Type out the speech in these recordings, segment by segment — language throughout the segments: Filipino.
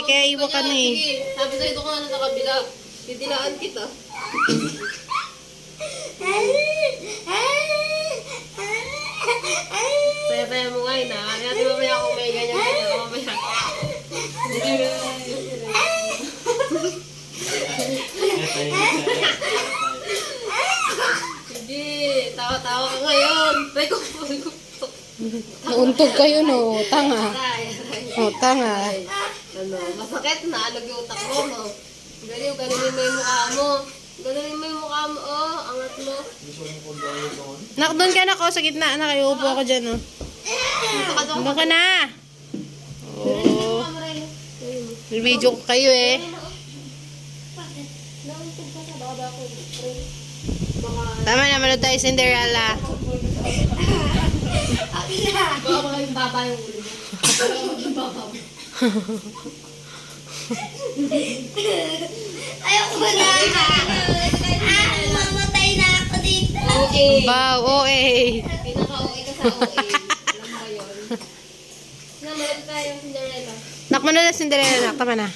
kaya iwa ka na eh. Sige, sabi sa'yo doon ka na sa kabila. Titilaan kita. Saya-saya mo ngayon ha. Kaya di mamaya kung may ganyan-ganyan. Mamaya. Sige, tawa-tawa ka ngayon. Try ko. Nauntog kayo no, tanga. Aray. Oh, tanga. Ano, masakit na. Alog yung utak mo, no? Ganun mo yung mukha mo. Ganun mo yung mukha mo, oh. Angat mo. Nak, doon ka na ko sa gitna. Nakayupo ako dyan, oh. Doon ka na. Oh. Video ko kayo eh. Tama na, manood tayo Cinderella. Baka baka yung baba yung ulo mo. Baka yung baba mo. Ayoko na. Mamatay na ako dito. Okay. Wow, OA. Pinaka-OA ka sa OA. Alam mo yun. Manood tayo yung Cinderella. Nak, manood na Cinderella, nak. Tama na.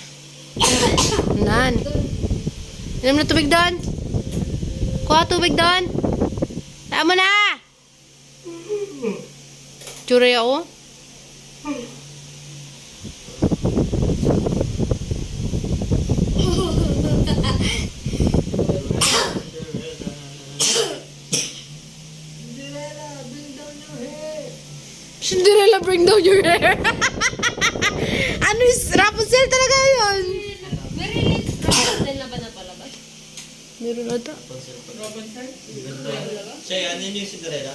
Nan. Inom na tubig doon. Kuha tubig doon. Tama mo na. Tsuray ako. Cinderella, bring down your hair. Ano is Rapunzel talaga yun? Very late. Rapunzel na ba napalabas? Meron ata. Siya, ano yun yung Cinderella?